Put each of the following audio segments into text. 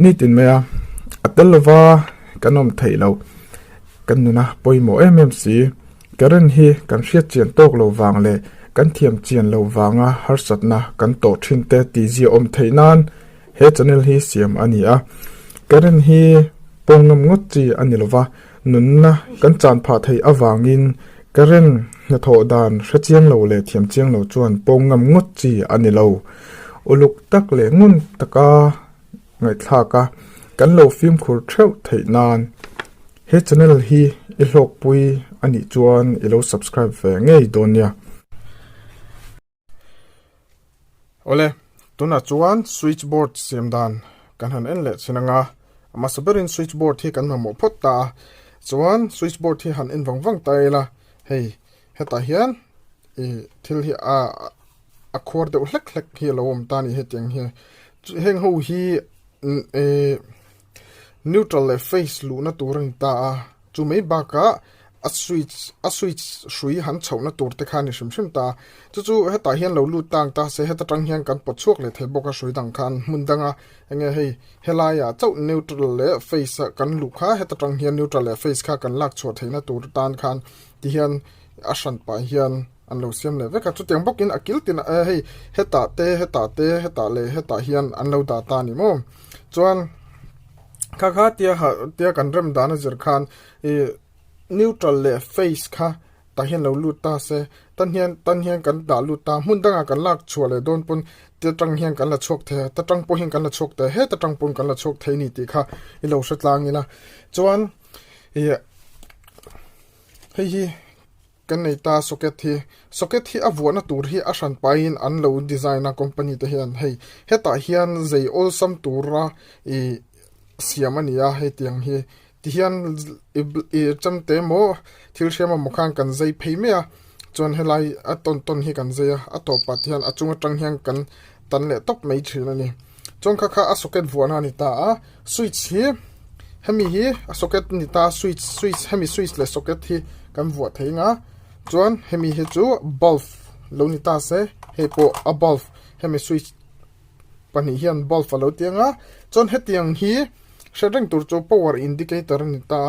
ni tin mea atelova kanom thailo kanuna poimo mmc karen hi kan hriat chian tok lo wang le kan thiam chian lo wanga harsatna kan to thin te tiji om theinan he channel hi siam ania karen hi pongam ngot chi anilova nunna kan chan pha thei awangin karen na tho dan hrachiang lo le thiam chiang lo chuan pongam ngot chi anilo uluk tak le ngun taka ngai thlaka kan lo film khur theu theinan he channel hi ilok pui ani chuan ilo subscribe ve ngei donia ole tuna chuan switchboard siamdan kan han en le chinanga ama saberin switchboard hi kan mo photta chuan switchboard hi han in wang taila hei heta hian thil hi a khor de hlek hi lawm tani he tiang hi heng ho hi neutral le face lu na turang ta chu mai ba ka a switch shui han chhona tur te khani shim ta chu heta hian lo lu tang ta se heta tang hian kan pochuak le the boka shui dang khan mundanga enge hei helaya chau neutral le face kan lu kha heta tang hian neutral le face kha kan lak chho theina tur tan khan ti hian ashan pa hian an lo siam le veka chu tiang bokin akil tin hei heta le heta hian an lo da ta ni mo chuan kha tia kan rem dana zir khan neutral le face kha ta hian lo lu ta se tan hian kan da lu ta mundanga kan lak chhuale don pun te tang hian kan la chok the ta tang po hian kan la chok te he ta tang pun kan la chok the ni ti kha I lo hratlang ina chuan hei kan nei ta socket hi avona tur hi ashan pain an lo designer company te hian hei heta hian zei all sam tura siamania he tiang hi ti hian chamte mo thil shema mukhang kan zei pheimea chon helai a ton hi kan zeya a to pathian a chunga tang hian kan tan le top mai thina ni chong kha a socket vuana ni ta a switch hi hemi hi a socket ni ta switch hemi switch le socket hi kan vuwa theinga chuan hemi hi chu bulb lo ni ta se he po a bulb hemi switch pani hian bulb lo tianga chon hetiang hi shading tur chu power indicator ni ta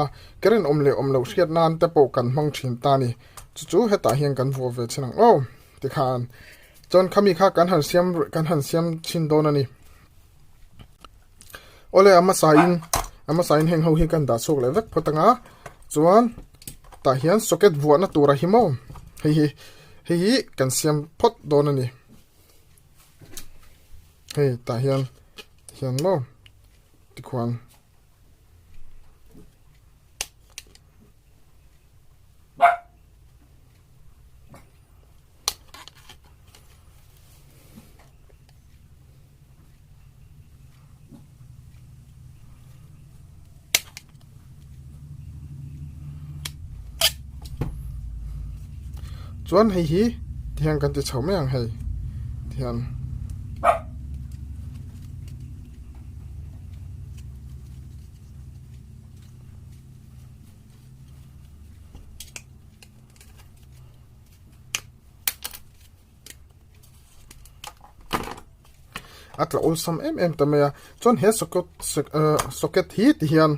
karen omlo hriat nan te po kan mang thin ta ni chu heta hian kan vo ve chinang ti khan chon khami kha kan han siam chin don ani ole ama sain heng ho hi kan da sok le vek photanga chuan ta hian socket vuwa na tura hi mo hei kan siam phot don ani hei ta hian mo ti kwan chuan hei hi thiang kan ti chho meang hei thian atla ulsam tamaya chon he socket hi ti hian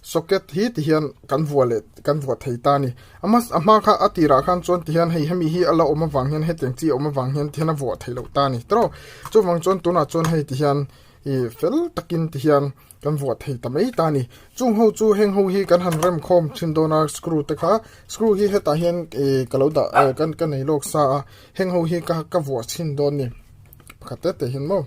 socket hi ti hian kan vuwa thei ta ni ama kha atira khan chon ti hian hei hemi hi ala oma wang hian he teng chi oma wang hian thena vuwa thei lo ta ni tro chu wang chon tuna chon hei ti hian fel takin ti hian kan vuwa thei ta mai ta ni chung ho chu heng ho hi kan han rem khom chin dona screw te kha screw hi heta hian kalo da kan nei lok sa heng ho hi ka vuwa chin don ni khate te hin mo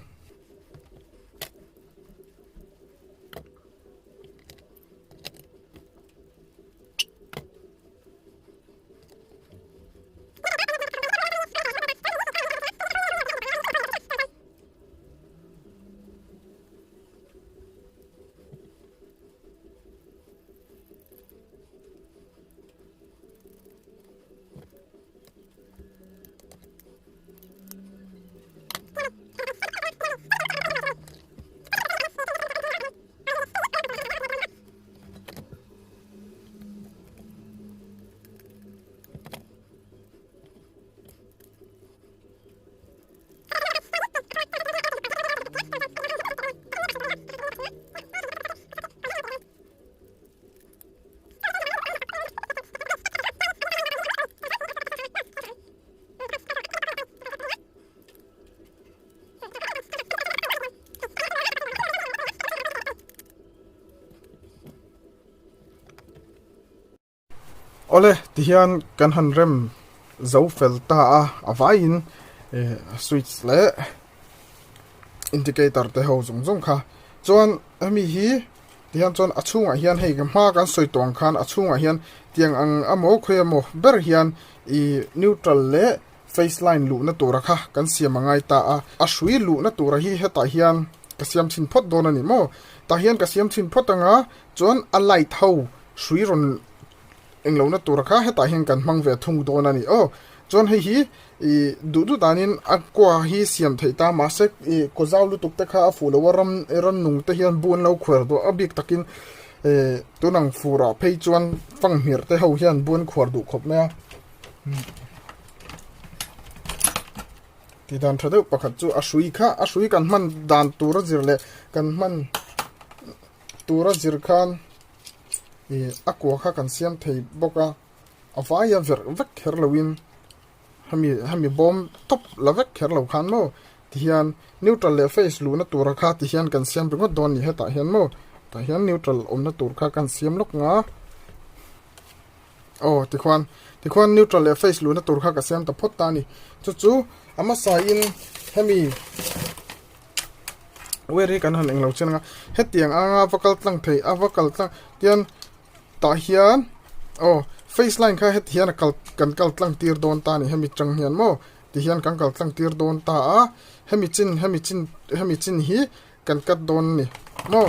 ole ti hian kan han rem zo fel ta a avain switch le indicator te ho zung zung kha chuan ami hi ti hian chuan achunga hian hei ma kan soi tong khan achunga hian tiang ang amo khoyamo ber hian I neutral le face line lu na tura kha kan siam angai ta a shui lu na tura hi heta hian ka siam chin phot don ani mo ta hian ka siam chin phot anga chuan a light ho shui ron englo na tura kha heta hian kan mang ve thung don ani o chuan hei hi I du danin akwa hi siam theita ma sek ko zaw lu tuk te kha fu lo ram ran nung te hian bun lo khwer do abik takin tunang fura phei chuan fang mir te ho hian bun khwar du khop na ti dan thadeu pakhat chu a shui kan man dan tura zir le kan man tura zir khan akwa kha kan siam thei boka avaya ver vek herlowin hami bom top lavek herlo khan mo ti hian neutral le face lu na tura kha ti hian kan siam ringot don ni heta hian mo ta hian neutral om na tur kha kan siam lok nga ti khwan neutral le face lu na tur kha ka siam ta phot ta ni chu ama sa in hemi weri kan han englo chenga hetiang anga vocal tlang thei a vocal tlang tian ta hian face line kha het hian kan kal tlang tir don ta ni hemi chang hian mo ti hian kan kal tlang tir don ta a hemi chin hi kan kat don ni mo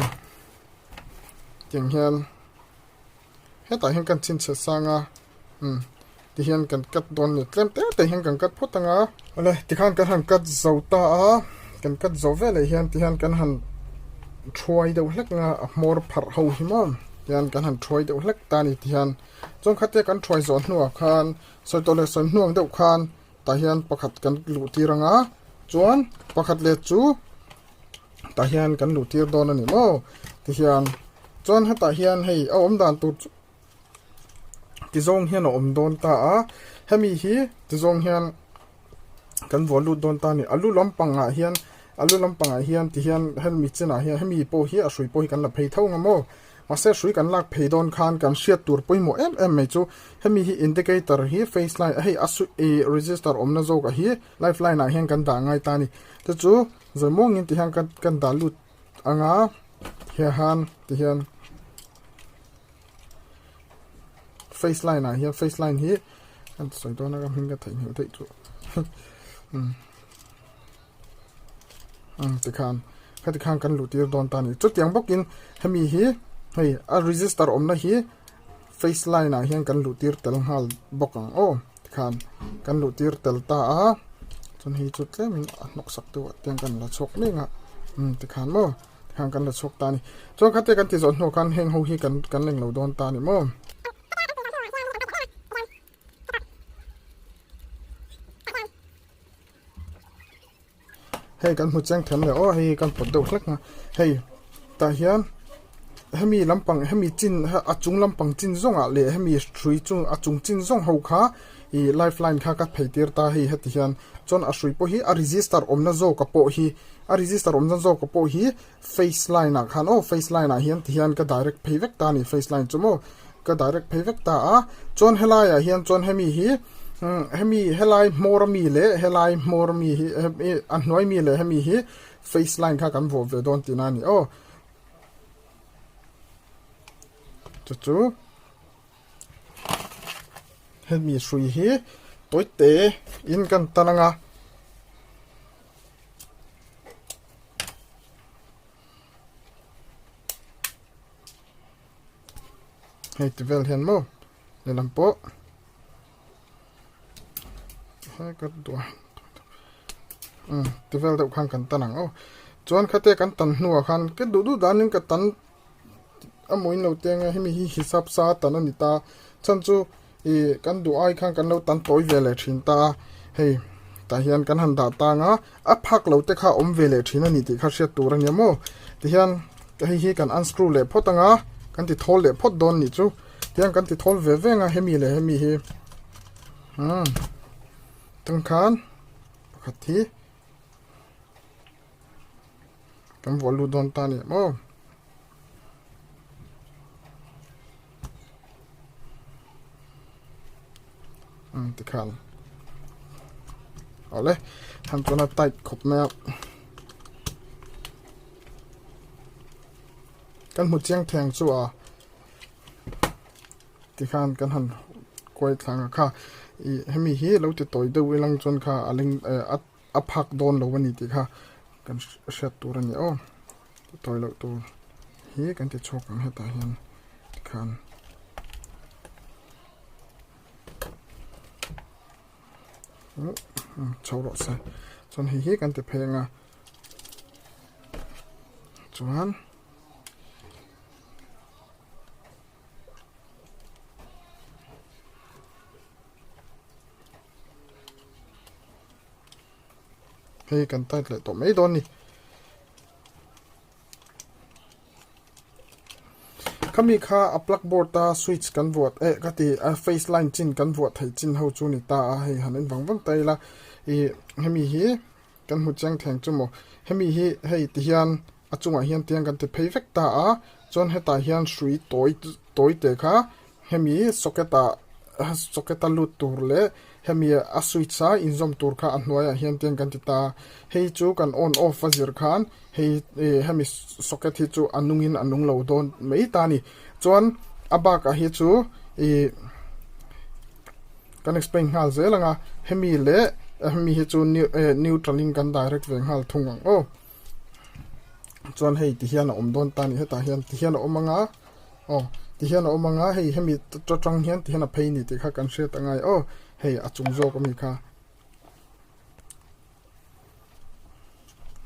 tiang hian heta hian kan chin che sanga ti hian kan kat don ni tlem te hian kan kat photanga ole ti khan kan han kat zauta a kan kat zo vele hian ti hian kan han throi do hlek nga mor phar ho hi mom hian kan han throi do hlek ta ni ti hian chong khate kan throi zo hnuwa khan soi tole soi hnuang deuh khan ta hian pakhat kan lu tiranga chuan pakhat le chu ta hian kan lu tir don ani mo ti hian chuan heta hian hei a om dan tu ti zong hian om don ta a hemi hi ti zong hian kan volu don ta ni alu lampanga hian ti hian helmi chena hian hemi po hi a sui po hi kan la phei thau ngamo mase sui kan lak phei don khan kan shiat tur poimo em me chu hemi hi indicator hi face line hei asu register omna zo ka hi lifeline a hian kan da ngai ta ni te chu zamong in ti hian kan da lut anga hian ti hian face line hian face line hi kan soi don na hin ka thai hu thei chu ti khan kan lu tir don ta ni chu tiang bokin hemi hi hei a register omna hi face line a hian kan lu tir tel hal bokang ti khan kan lu tir tel ta a chun hi chu tlemin nok sak tu tiang kan la chok ni nga ti khan mo khan kan la chok ta ni chon khate kan ti zon no kan heng ho hi kan leng lo don ta ni mo hei kan mu chang them le hei kan pot do hlek nga hei ta hian hemi lampang hemi chin achung lampang chin zonga le hemi thrui chung achung chin zong ho kha I lifeline kha ka pheitir ta hi heti hian chon a sui po hi a register omna zo ka po hi a register omna zo ka po hi face line a khan face line a hian ti hian ka direct phaivek ta ni face line chumo ka direct phaivek ta a chon helai a hian chon hemi hi hemi helai more mi le helai more mi hi an noi mi le hemi hi face line kha kan vo ve don ti na ni chu hemi sui hi toite in kan tananga hei tivel hian mo le lampo hai ka do tivel deuh khan kan tanang chuan khate kan tan hnuwa khan ke du danin ka tan amoin lo tenga hemi hi hisap sa tan ani ta chan chu kan du ai khan kan lo tan toy vele thin ta hei ta hian kan han da ta nga a phak lo te kha om vele thin ani ti kha hriat tur ani mo ti hian hei hi kan unscrew le photanga kan ti thol le phot don ni chu tiang kan ti thol ve ve nga hemi le hemi hi tang khan pakhat hi kan volu don ta ni mo ti khan ole han tuna tight khop na kan mu chiang theng chu a ti khan kan han koi thlang kha i hemi hi lo ti toi de wilang chon kha aling a phak don lo wani ti kha kan shet tur ani o toi lo tur hi kan ti chok ang heta hian khan chau ro sa chon hi kan ti phenga chuan hei kan tai le to mai don ni kami kha a blackboard ta switch kan vot ka ti a face line chin kan vot thai chin ho chu ni ta a hei hanin wang tai la e hemi hi kan mu chang theng chu mo hemi hi hei ti hian a chunga hian tiang kan ti phei vek ta a chon heta hian sui toi te kha hemi socketa lut tur le hemi a switch a inzom tur kha a hnuai a hian tiang kan ti ta hei chu kan on off a zir khan hei hemi socket hi chu anungin anung lo don mei ta ni chuan abak a hi chu kan explain hal zelanga hemi le hemi hi chu neutraling kan direct veng hal thungang o chuan hei ti hian a om don ta ni heta hian ti hian a omanga ti hian a omanga hei hemi tang hian ti hian a phei ni ti kha kan hret angai o hei a chung zo ko mi kha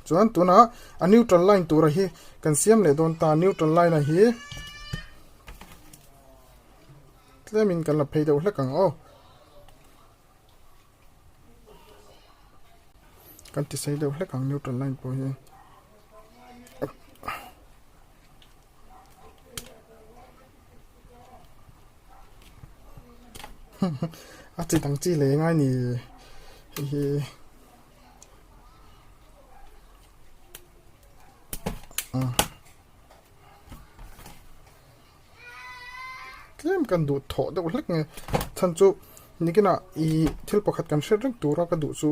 chuan tuna a neutral line tur hi kan siam le don ta neutral line a hi tlemin kan la phei deuh hlekang o kan ti sei deuh hlekang neutral line po hi a chi tang chi le ngai ni hi tlem kan du tho deuh hlek nge chan chu nikina i thil pakhat kan hret reng tura ka du chu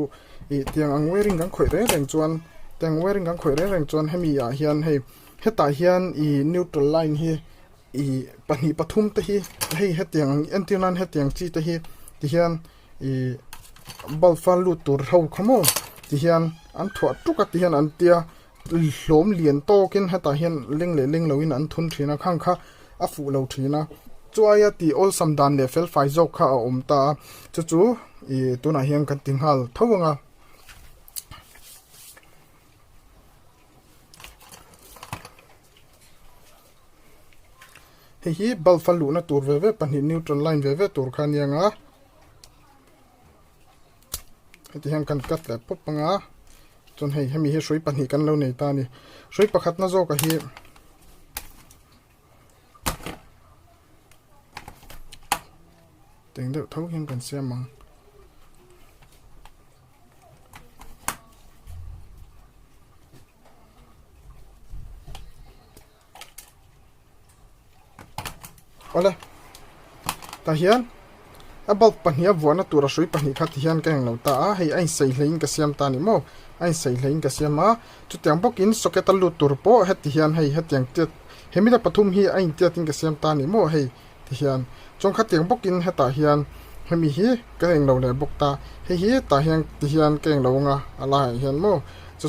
i tiang ang wearing kan khoi re reng chuan tiang wearing kan khoi re reng chuan hemi a hian hei heta hian i neutral line hi i pani pathum te hi hei hetiang antinan hetiang chi te hi ti hian i balfan lu tur ho khamo ti hian an thua tuka ti hian an tia hlom lian tokin heta hian ling lo in an thun thina khang kha a fu lo thina chuaya ti ol samdan le fel fai zo kha om ta chu i tuna hian kan ting hal thawanga hi balfan lu na tur ve pani neutral line ve tur khan yanga ti hian kan kat le popanga chon hei hemi hi soi pani kan lo nei ta ni soi pakhat na zo ka hi teng deuh thau hian kan siamang ole ta hian abal pahnia vuana tura soi pahni khat hian ka englo ta a hei ai sei hlein ka siam ta ni mo ai sei hlein ka siama chu tiang bokin socket lu tur po heti hian hei hetiang te hemida pathum hi ai te tin ka siam ta ni mo hei ti hian chong kha tiang bokin heta hian hemi hi ka englo le bok ta hei hi ta hian ti hian ka englo nga ala hian mo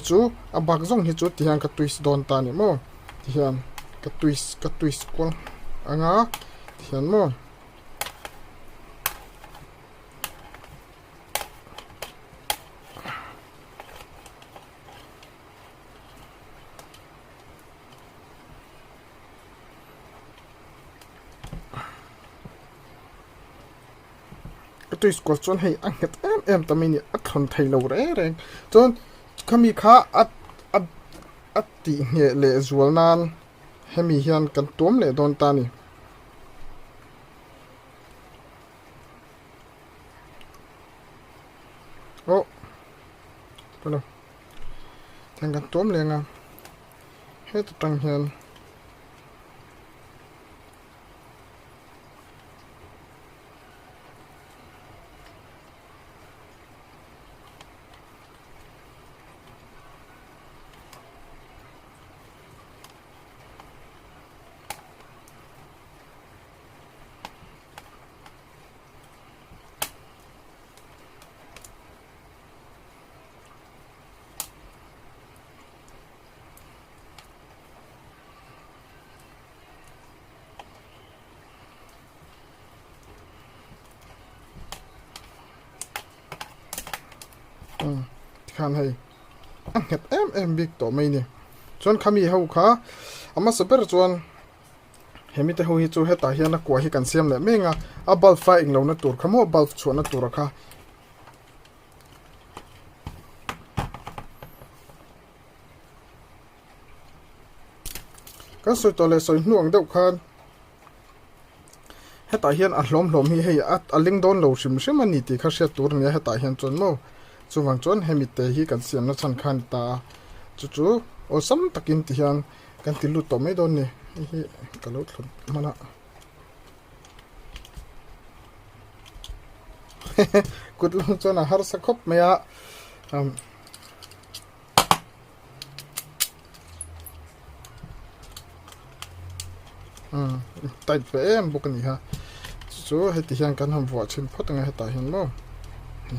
chu abak zong hi chu ti hian ka twist don ta ni mo ti hian ka twist ko anga ti hian mo tôi có chọn hay anh hết em tao mình ăn thon thay lâu rồi chọn kami kha at ti nhẹ lệ zual nan hemi hian kan tuam le don ta ni ô hello thằng kan tuam le nga hết tang hian khan hei het em big to mai ni chuan khami ho kha ama super chuan hemi te ho hi chu heta hian a kwa hi kan siam le menga a bulb fa ing lo na tur khamo bulb chhuana tur kha kan soi to le soi nuang deuh khan heta hian a hlom hi hei a ling don lo shim ani ti kha hria tur nia heta hian chon mo chuwang chon hemi te hi kan siam na chan khan ta chu o sam takin ti hian kan ti lu to mai don ni hi kalo thlut mana kut long chon a har sa khop maya tight ve em buk ni ha chu heti hian kan ham wa chim phot nga heta hian mo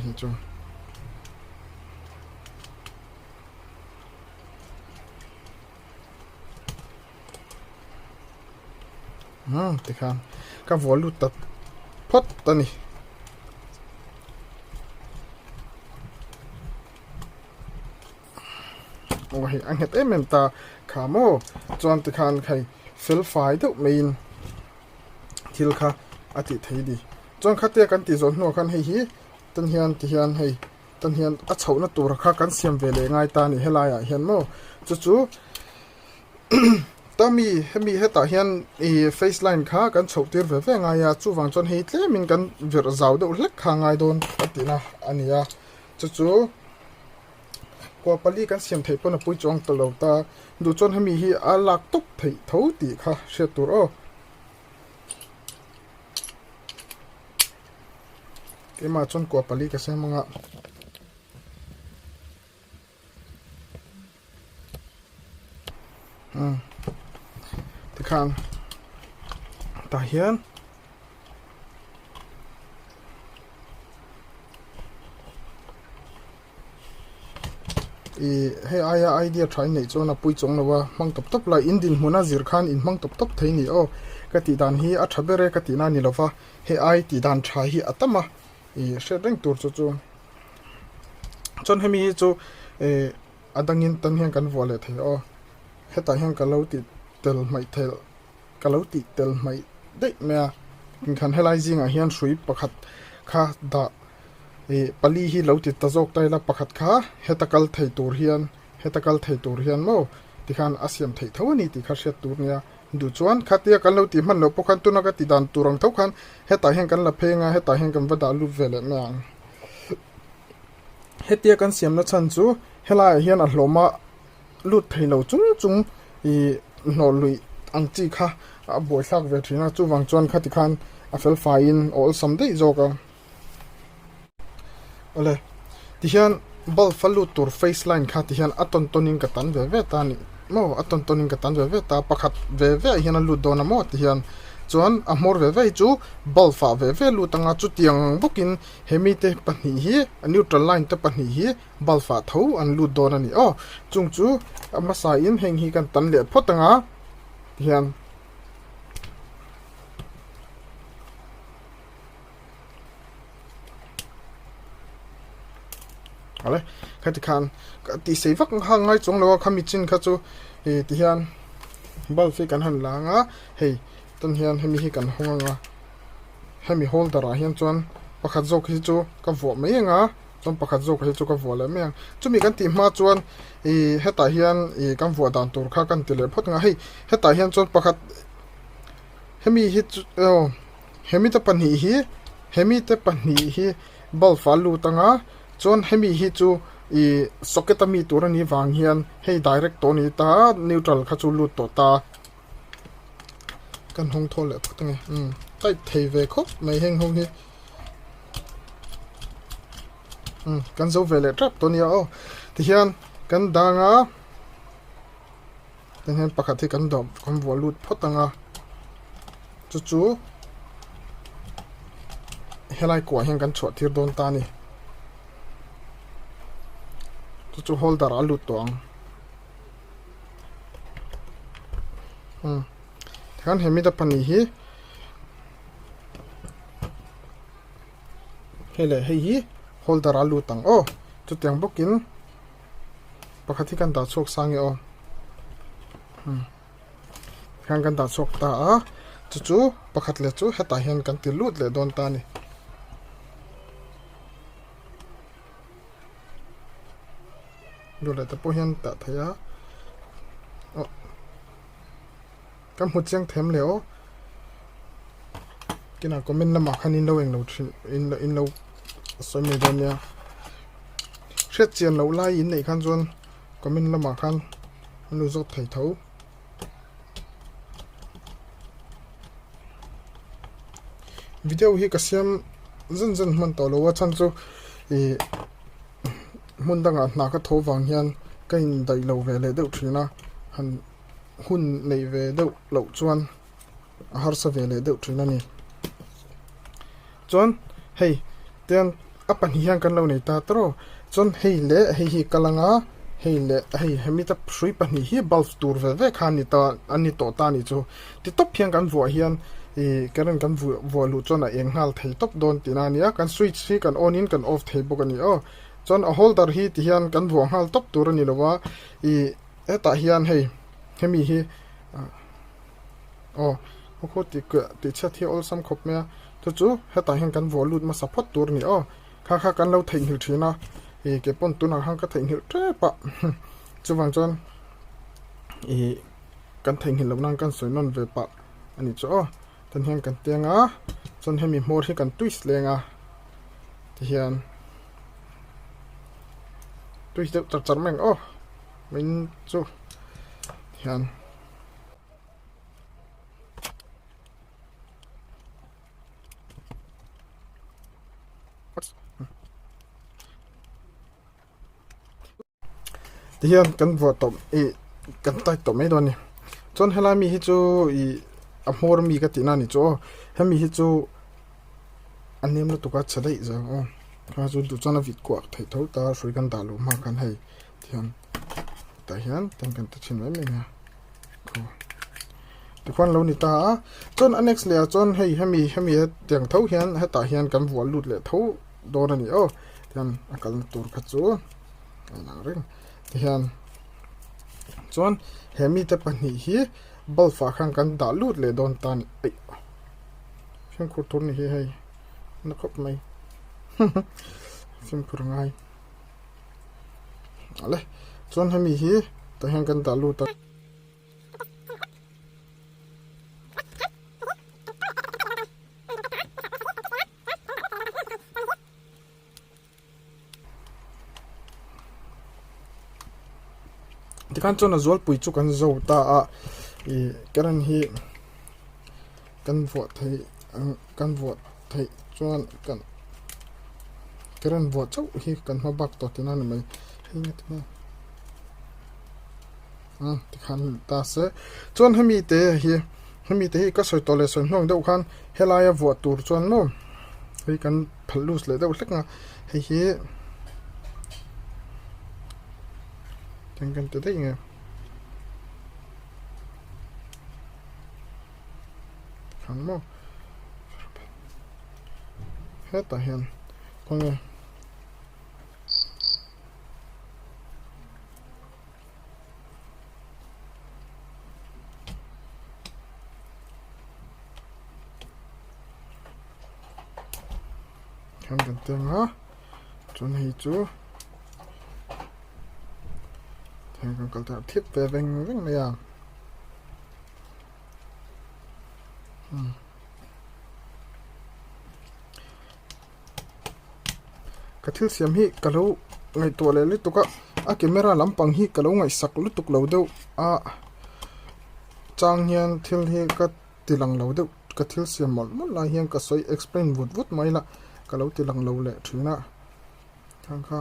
hi chu ti khan ka volu ta phot ta ni o hi ang het em ta kha mo chuan ti khan khai fill file deuh main thil kha ati theidi chuan khate kan ti zon hnu khan hei hi tan hian ti hian hei tan hian a chhouna tur kha kan siam ve le ngai ta ni helaya hian mo chu tami hemi heta hian face line kha kan chhotir ve ve nga ya chuwang chon hei tle min kan vir zau deuh hlek kha ngai don atina ania chu ko pali kan siam thei pona pui chong to lo ta du chon hemi hi a lak tok thei tho ti kha she tur o ke ma chon ko pali ka se manga ti khan ta hian hey aya idea try nei chona pui chong lawa mang top la indin huna zir khan in mang top thei ni o ka ti dan hi a thabere ka ti na ni lova he ai ti dan tha hi atama shering tur chu chon hemi hi chu adangin tan hian kan vole thei o heta hian kalauti tel mai thel kalauti tel mai dei mea kin khan helai zinga hian shui pakhat kha da pali hi lauti tazok taila pakhat kha hetakal thei tur hian mo ti khan asiam thei thawani ti kha hriat tur nia du chuan khatia kan lo ti man lo pokhan tu na ka ti dan turang thau khan heta hen kan la phenga heta hen kan wada lu vele mang hetia kan siam na chan chu hela hian a hloma lut thei lo chung no lui ang chi kha a boi thak ve thina chu wang chuan khati khan a fel fain all some day zoga ole ti hian bal falu tur face line kha ti hian aton tonin ka tan ve ta ni mo aton tonin ka tan ve ta pakhat ve hian a lu dona mo ti hian chuan a mor ve chu bal fa ve lu tanga chu tiang bukin hemi te pani hi a neutral line te pani hi bal fa tho an lu dona ni o chung chu ama sa in heng hi kan tan le photanga ti hian ale khati khan ti sevak hangai chong lo khami chin kha chu ti hian bal fi kan han la nga hei tan hian hemi hi kan honga hemi holder a hian chuan pakhat zok hi chu ka vo mai nga chon pakhat zok hi chu ka vo le meng chumi kan ti ma chuan heta hian kan vo dan tur kha kan ti le phot nga hei heta hian chon pakhat hemi hi hemi te pani hi bal fa lu tanga chon hemi hi chu socket ami tur ani wang hian hei direct to ni ta neutral kha chu lu to ta kan hong thol le phutange tai thei ve khop mai heng hong hi kan zo ve le trap to ni o ti hian kan danga ten hen pakhat hi kan dom kan volut photanga chu helai ko hen kan chho thir don ta ni chu holder alu tong kan hemi da pani hi hele hei hi holder alu tang o chu tiang bokin pakhat hi kan da chok sang yo kan da chok ta a chu pakhat le chu heta hian kan ti lut le don ta niดูเลยแต่พวกเห็นแต่ทยาก็หัวเจียงเทมเหลวกินก็มินละหมาคันอินเราเองเราอินเราสมัยเดียวเนี่ยเช็ดเจียนเราไล่อินในขั้นส่วนก็มินละหมาคันมันรู้สึกไถ่เท้าวิดีโอที่กระเซียมจนมันต่อเลยว่าฉันจะหุ่นตั้งอ่ะนักทวังเฮียนก็อินได้เราเวลเดียวทีนะหันหุ่นในเวลเดียวเราจวนอาหารสเวลเดียวทีนั่นนี่จวนเฮ้ยเตียนอัปปะเฮียนกันเราในตาตรอจวนเฮ้ยเละเฮ้ยกำลังอ่ะเฮ้ยเละเฮ้ยมีแต่ช่วยปะนี่เฮียบัลฟ์ตูร์เวข้านี่ตาอันนี้ต่อตานี่จูที่ตบเพียงกันวัวเฮียนกันกันวัวลุจวนอ่ะเองหัลเทตบโดนตีนานี่กันสวิตช์ที่กันออนอินกันออฟเทบุกันนี่จนa holder hi ti hian kan vuang hal top tur ani lowa eta hian hei hemi hi ko ti ti chat hi ol sam khop me to chu heta hian kan vol lut ma support tur ni kha kan lo thein hil thina ke pon tu na hang ka thein hil tre pa chuwang chon kan thein hil lo nang kan soi non ve pa ani chu tan hian kan tenga chon hemi mor hi kan twist lenga ti hian tôi sẽ chặt mình mình chú hiền thì hiền cần vợ tôm cần tay tôm mấy đòn nè chọn hay là mi hít chú amor mi cái tin này chú hay mi hít chú anh em nó tụi cái chơi đấy rồiข้าจุดดูจานวิดกว่าไถ่เท่าตาสวยกันตาลุมากันให้เทียนแต่เห็นแต่งกันตัดชิ้นไว้ไหมเนี่ยทุกคนเรานี่ตาจนอัน next เลยจนให้มีเตียงเท่าเห็นให้ตาเห็นกันหัวหลุดเลยเท่าโดนนี่เทียนอาการตัวขัดจูหนังเร่งเทียนจนเห็นมีแต่ปัญหาฮีบัลฟ้าข้างกันตาหลุดเลยโดนตานี่เช่นขุดทุนนี่ให้นะครับไหมฟิล์มkurang ai ale chon hemi hi ta hang kan ta lu ta tikan chon azol pui chu kan zo ta karan hi kan vot thei chon kan keren vot chau hi kan ma bak to tina na mai hinga tina ti khan ta se chon hemi te hi ka soi tole soi hnong deuh khan helaya vot tur chon no hi kan phalus le deuh hlek nga hi kan te dei nge khan mo heta hian con kan kan tenga chun hi chu thang kan kal ta thip ve veng le ya kathil siam hi kalau ngai to le tuka a camera lampang hi kalau ngai sak lu tuk lo deuh chang hian thil hi ka tilang lo deuh kathil siam mol la hian ka soi explain vut mai la kalau tilang lo le thina thang kha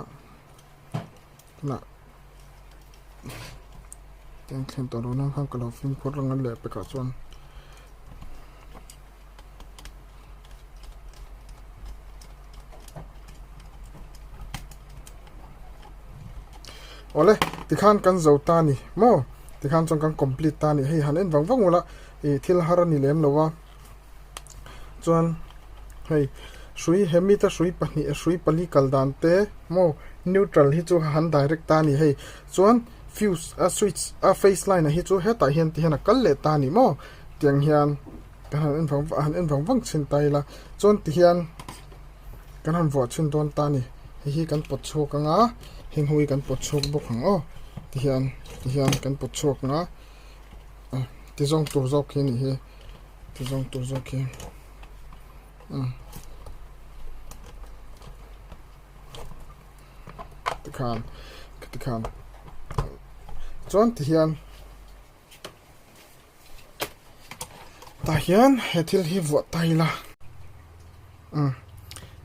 na teng khen to ro nang khang kalau film khor rang le pe ka chon ole tikhan kan zo ta ni mo tikhan chong kan complete ta ni hei hanen wang wala thil harani lem lowa chuan hei sui hemi ta sui pali kaldan te mo neutral hi chu han direct ta ni hei chuan fuse a switch a face line hi chu he ta hian ti hian a kal le ta ni mo tiang hian kan han en vang chin tai la chuan ti hian kan han vo chin don ta ni hi kan pot chok anga heng hui kan pot chok bok hang o ti hian kan pot chok nga ti zong tur zok hi ni hi ti zong tur zok hi ti khan chuan ti hian ta hian he thil hi vo tai la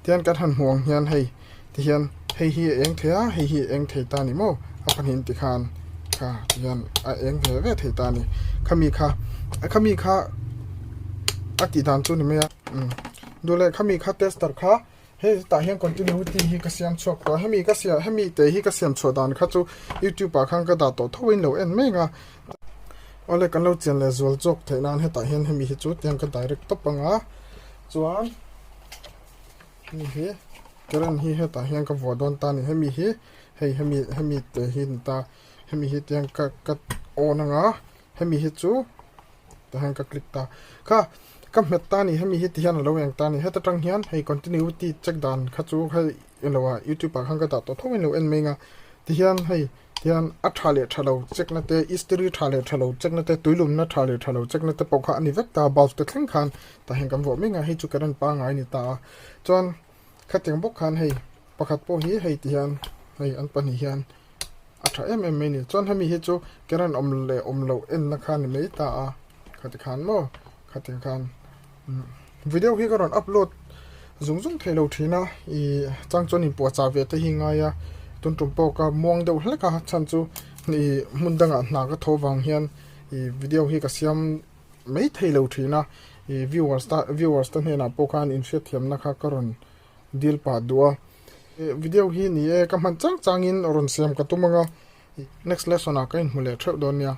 tian kan han huang hian hei ti hian hei hi eng thea hei hi eng thei ta ni mo a panin ti khan kha tian a eng ve thei ta ni khami kha a ti dan chu ni me dole khami kha tester kha he ta hian continuity hi ka siam chok to hemi te hi ka siam chodan kha chu youtube pa khang ka da to thoin lo en menga ole kan lo chen le zol chok thainan he ta hian hemi hi chu tiang ka direct to panga chuan ni hi karan hi he ta hian ka vodon ta ni hemi hi hemi te hin ta hemi hi tiang ka onanga hemi hi chu ta hian ka click ta kha kam het ta ni hemi hi tian lo yang ta ni heta tang hian hei continuity check dan kha chu khai elowa youtube pa khang ka ta to thoin lo en menga tian hei tian a thale thalo check na te history thale thalo check na te tuilum na thale thalo check na te pokha ani vek ta baus te thleng khan ta heng kam vo menga hei chu karan pa ngai ni ta chon khateng bok khan hei pakhat po hi hei tian hei an pani hian a tha em ni chon hemi hi chu karan omlo en na khan ni mei ta a khat khan mo khateng khan video hi karon upload zung thailo thina I changchon in po cha ve te hi nga ya tun tum po ka mong deuh hleka chan chu ni mundanga hna ka thowang hian I video hi ka siam mei thailo thina I viewers ta hena po khan in share thiam na kha karon deal pa duwa video hi ni e ka man changin ron siam ka tumanga next lesson a kain hmule theu don ya